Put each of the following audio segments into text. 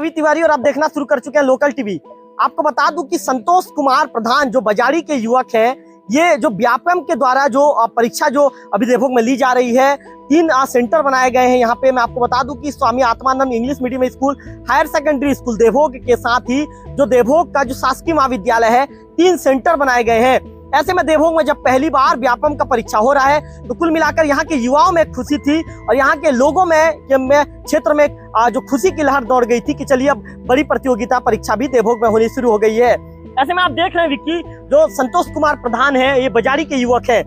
रवि तिवारी और आप देखना शुरू कर चुके हैं लोकल टीवी। आपको बता दूं कि संतोष कुमार प्रधान जो बजाड़ी के युवक हैं, ये जो व्यापम के द्वारा जो परीक्षा जो अभी देवभोग में ली जा रही है, 3 सेंटर बनाए गए हैं यहाँ पे। मैं आपको बता दूं कि Swami Atmanand English medium school higher secondary school Devbhog के साथ ही जो देवभोग का जो शासकीय महाविद्यालय है, 3 सेंटर बनाए गए हैं। ऐसे में देवभोग में जब पहली बार व्यापम का परीक्षा हो रहा है तो कुल मिलाकर यहाँ के युवाओं में खुशी थी और यहाँ के लोगों में क्षेत्र में जो खुशी की लहर दौड़ गई थी कि चलिए अब बड़ी प्रतियोगिता परीक्षा भी देवभोग में होनी शुरू हो गई है। ऐसे में आप देख रहे हैं विक्की, जो संतोष कुमार प्रधान है, ये बजाड़ी के युवक है,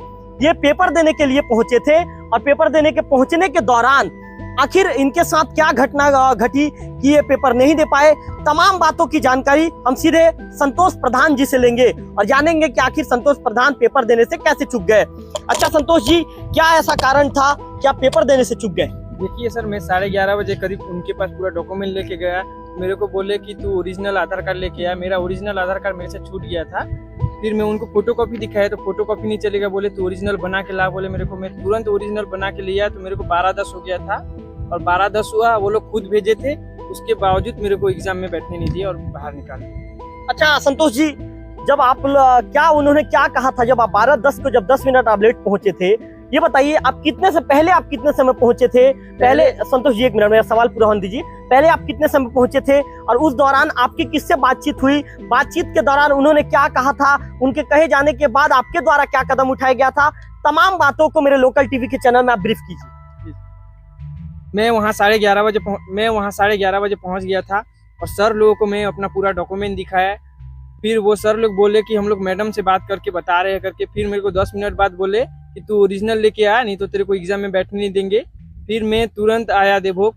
ये पेपर देने के लिए पहुंचे थे और पेपर देने के पहुंचने के दौरान आखिर इनके साथ क्या घटना घटी कि ये पेपर नहीं दे पाए, तमाम बातों की जानकारी हम सीधे संतोष प्रधान जी से लेंगे और जानेंगे कि आखिर संतोष प्रधान पेपर देने से कैसे चूक गए। अच्छा संतोष जी, क्या ऐसा कारण था कि आप पेपर देने से चूक गए? देखिए सर, मैं 11:30 बजे करीब उनके पास पूरा डॉक्यूमेंट लेके गया। मेरे को बोले कि तू ओरिजिनल आधार कार्ड लेके आ। मेरा ओरिजिनल आधार कार्ड मेरे से छूट गया था। फिर मैं उनको फोटोकॉपी दिखाया तो फोटोकॉपी नहीं चलेगा, बोले तू ओरिजिनल बना के ला। बोले मेरे को, मैं तुरंत ओरिजिनल बना के लिया तो मेरे को 12:10 हो गया था और 12:10 हुआ, वो लोग खुद भेजे थे। उसके बावजूद मेरे को एग्जाम में बैठने नहीं दिया और बाहर निकाले। अच्छा संतोष जी, जब आप उन्होंने क्या कहा था जब आप 12:10 को जब 10 मिनट आप लेट पहुंचे थे, ये बताइए आप कितने समय पहुंचे थे? पहले संतोष जी 1 मिनट, मेरा सवाल पूरा होने दीजिए। पहले आप कितने समय पहुंचे थे और उस दौरान आपकी किससे बातचीत हुई? बातचीत के दौरान उन्होंने क्या कहा था? उनके कहे जाने के बाद आपके द्वारा क्या कदम उठाया गया था? तमाम बातों को मेरे लोकल टीवी के चैनल में आप ब्रीफ कीजिए। मैं वहाँ 11:30 बजे पहुँच गया था और सर लोगों को मैं अपना पूरा डॉक्यूमेंट दिखाया। फिर वो सर लोग बोले कि हम लोग मैडम से बात करके बता रहे हैं करके। फिर मेरे को 10 मिनट बाद बोले कि तू ओरिजिनल लेके आ, नहीं तो तेरे को एग्जाम में बैठने नहीं देंगे। फिर मैं तुरंत आया देवभोग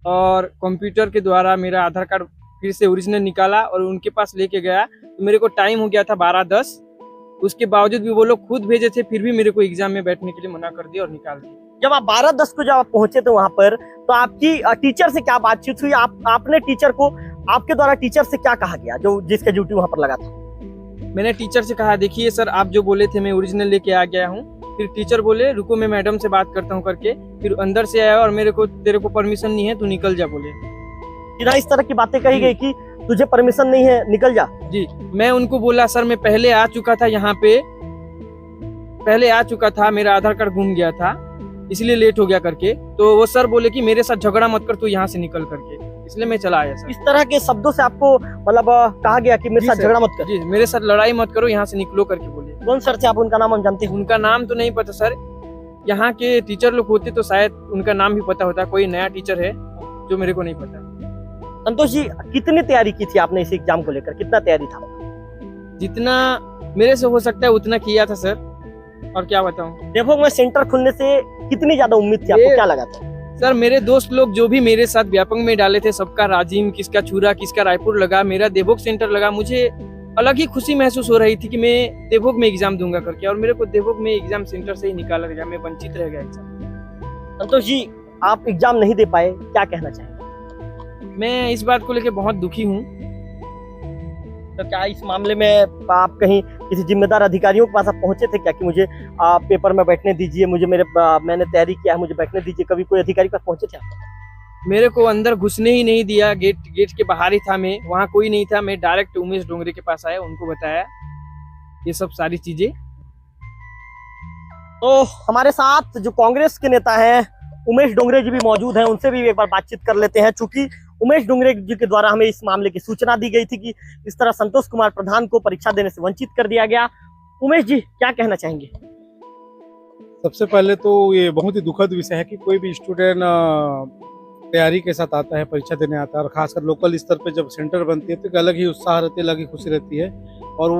और कंप्यूटर के द्वारा मेरा आधार कार्ड फिर से ओरिजिनल निकाला और उनके पास लेके गया। तो मेरे को टाइम हो गया था 12:10। उसके बावजूद भी वो लोग खुद भेजे थे, फिर भी मेरे को एग्जाम में बैठने के लिए मना कर दिया और निकाल दिया। जब आप 12:10 को जब आप पहुंचे थे वहां पर, तो आपकी टीचर से क्या बातचीत हुई? आपने टीचर को, आपके द्वारा टीचर से क्या कहा गया जो जिसका ड्यूटी वहां पर लगा था? मैंने टीचर से कहा, देखिए सर आप जो बोले थे मैं ओरिजिनल लेके आ गया हूँ। फिर टीचर बोले रुको मैं मैडम से बात करता हूँ करके। फिर अंदर से आया और मेरे को, तेरे को परमिशन नहीं है, तू निकल जा बोले। इस तरह की बातें कही गई कि तुझे परमिशन नहीं है, निकल जा। जी, मैं उनको बोला सर मैं पहले आ चुका था यहाँ पे, मेरा आधार कार्ड गुम गया था इसलिए लेट हो गया करके। तो वो सर बोले कि मेरे साथ झगड़ा मत कर, तू यहाँ से निकल करके। इसलिए मैं चला आया सर। इस तरह के शब्दों से आपको मतलब कहा गया कि मेरे साथ झगड़ा मत कर? जी, मेरे साथ लड़ाई मत करो, यहाँ से निकलो करके बोले। कौन सर थे आप? उनका नाम हम जानते हैं? उनका नाम तो नहीं पता सर, यहाँ के टीचर लोग होते तो शायद उनका नाम भी पता होता। कोई नया टीचर है जो मेरे को नहीं पता। संतोष जी, कितनी तैयारी की थी आपने इस एग्जाम को लेकर? कितना तैयारी था? जितना मेरे से हो सकता है उतना किया था सर, और क्या बताऊं। देवभोग में सेंटर खुलने से कितनी ज्यादा उम्मीद थी आपको? क्या लगा था? सर मेरे दोस्त लोग जो भी मेरे साथ व्यापम में डाले थे, सबका राजिम, किसका छुरा, किसका रायपुर लगा, मेरा देवभोग सेंटर लगा। मुझे अलग ही खुशी महसूस हो रही थी कि मैं देवभोग में एग्जाम दूंगा करके, और मेरे को देवभोग में एग्जाम सेंटर से ही निकाला गया। मैं वंचित रह गया एग्जाम। संतोष जी, आप एग्जाम नहीं दे पाए, क्या कहना चाहेंगे? मैं इस बात को लेकर बहुत दुखी हूँ। तो क्या इस मामले में आप कहीं किसी जिम्मेदार अधिकारियों के पास आप पहुंचे थे क्या कि मुझे पेपर में बैठने दीजिए, मुझे मैंने तैयारी किया है, मुझे बैठने दीजिए? कभी कोई अधिकारी के पास पहुंचे थे आप? मेरे को अंदर घुसने ही नहीं दिया। गेट के बाहर ही था मैं, वहाँ कोई नहीं था। मैं डायरेक्ट उमेश डोंगरे के पास आया, उनको बताया ये सब सारी चीजें। तो हमारे साथ जो कांग्रेस के नेता हैं उमेश डोंगरे जी भी मौजूद हैं, उनसे भी एक बार बातचीत कर लेते हैं। चूंकि उमेश डोंगरे जी के द्वारा हमें इस मामले की सूचना दी गई थी कि इस तरह संतोष कुमार प्रधान को परीक्षा देने से वंचित कर दिया गया। उमेश जी, क्या कहना चाहेंगे? सबसे पहले तो ये बहुत ही दुखद विषय है कि कोई भी स्टूडेंट तैयारी के साथ आता है, परीक्षा देने आता है, और खासकर लोकल स्तर पे जब सेंटर बनती है तो एक अलग ही उत्साह रहती है, अलग ही खुशी रहती है, और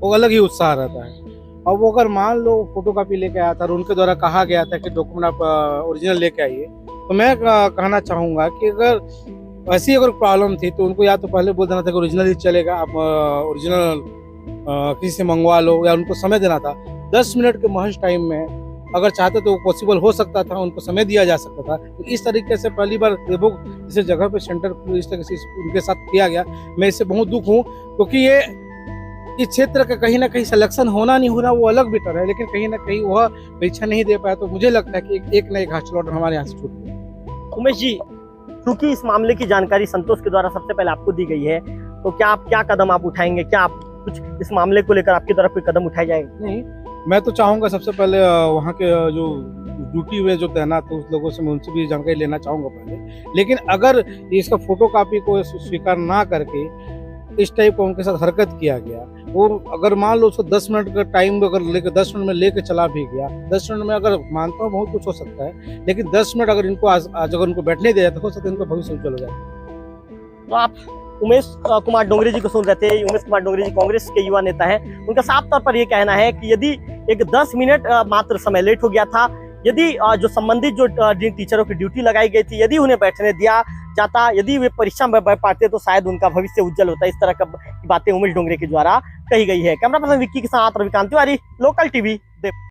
वो अलग ही उत्साह रहता है। अब वो अगर मान लो फोटोकॉपी लेके आया था और उनके द्वारा कहा गया था कि डॉक्यूमेंट आप ओरिजिनल लेके आइए, तो मैं कहना चाहूँगा कि अगर ऐसी अगर प्रॉब्लम थी तो उनको या तो पहले बोल देना था कि ओरिजिनल ही चलेगा, आप ओरिजिनल किसी से मंगवा लो, या उनको समय देना था। 10 मिनट के महज टाइम में अगर चाहते तो पॉसिबल हो सकता था, उनको समय दिया जा सकता था। तो इस तरीके से पहली बार देवभोग जिस जगह पे सेंटर इस तरह से उनके साथ किया गया, मैं इससे बहुत दुख हूँ, क्योंकि ये इस क्षेत्र का कहीं ना कहीं सिलेक्शन होना नहीं होना वो अलग बेटर है, लेकिन कहीं ना कहीं वह परीक्षा नहीं दे पाया। तो मुझे लगता है कि एक न एक हॉस्टल ऑर्डर हमारे यहाँ से छूट गया। उमेश जी, क्योंकि इस मामले की जानकारी संतोष के द्वारा सबसे पहले आपको दी गई है, तो क्या कदम आप उठाएंगे? क्या आप कुछ इस मामले को लेकर आपकी तरफ कोई कदम उठाए जाएंगे? नहीं, मैं तो चाहूँगा सबसे पहले वहाँ के जो ड्यूटी हुए जो तैनात थे उस लोगों से मैं उनसे भी जानकारी लेना चाहूँगा पहले। लेकिन अगर इसका फोटोकॉपी को स्वीकार ना करके इस टाइप का उनके साथ हरकत किया गया, और अगर मान लो उसको 10 मिनट का टाइम अगर लेकर 10 मिनट में लेके चला भी गया, 10 मिनट में अगर मानता हूँ बहुत कुछ हो सकता है, लेकिन 10 मिनट अगर इनको आज अगर उनको बैठने दिया तो हो सकता है इनका भविष्य उज्जवल हो जाए। तो आप उमेश कुमार डोंगरे जी को सुन रहे थे। उमेश कुमार डोंगरे जी कांग्रेस के युवा नेता हैं। उनका साफ तौर पर यह कहना है कि यदि एक 10 मिनट मात्र समय लेट हो गया था, यदि जो संबंधित जो जिन टीचरों की ड्यूटी लगाई गई थी, यदि उन्हें बैठने दिया जाता, यदि वे परीक्षा में बैठ पाते तो शायद उनका भविष्य उज्जवल होता। इस तरह की बातें उमेश डोंगरे के द्वारा कही गई है। कैमरा पर्सन विक्की के साथ रविकांत तिवारी, लोकल टीवी।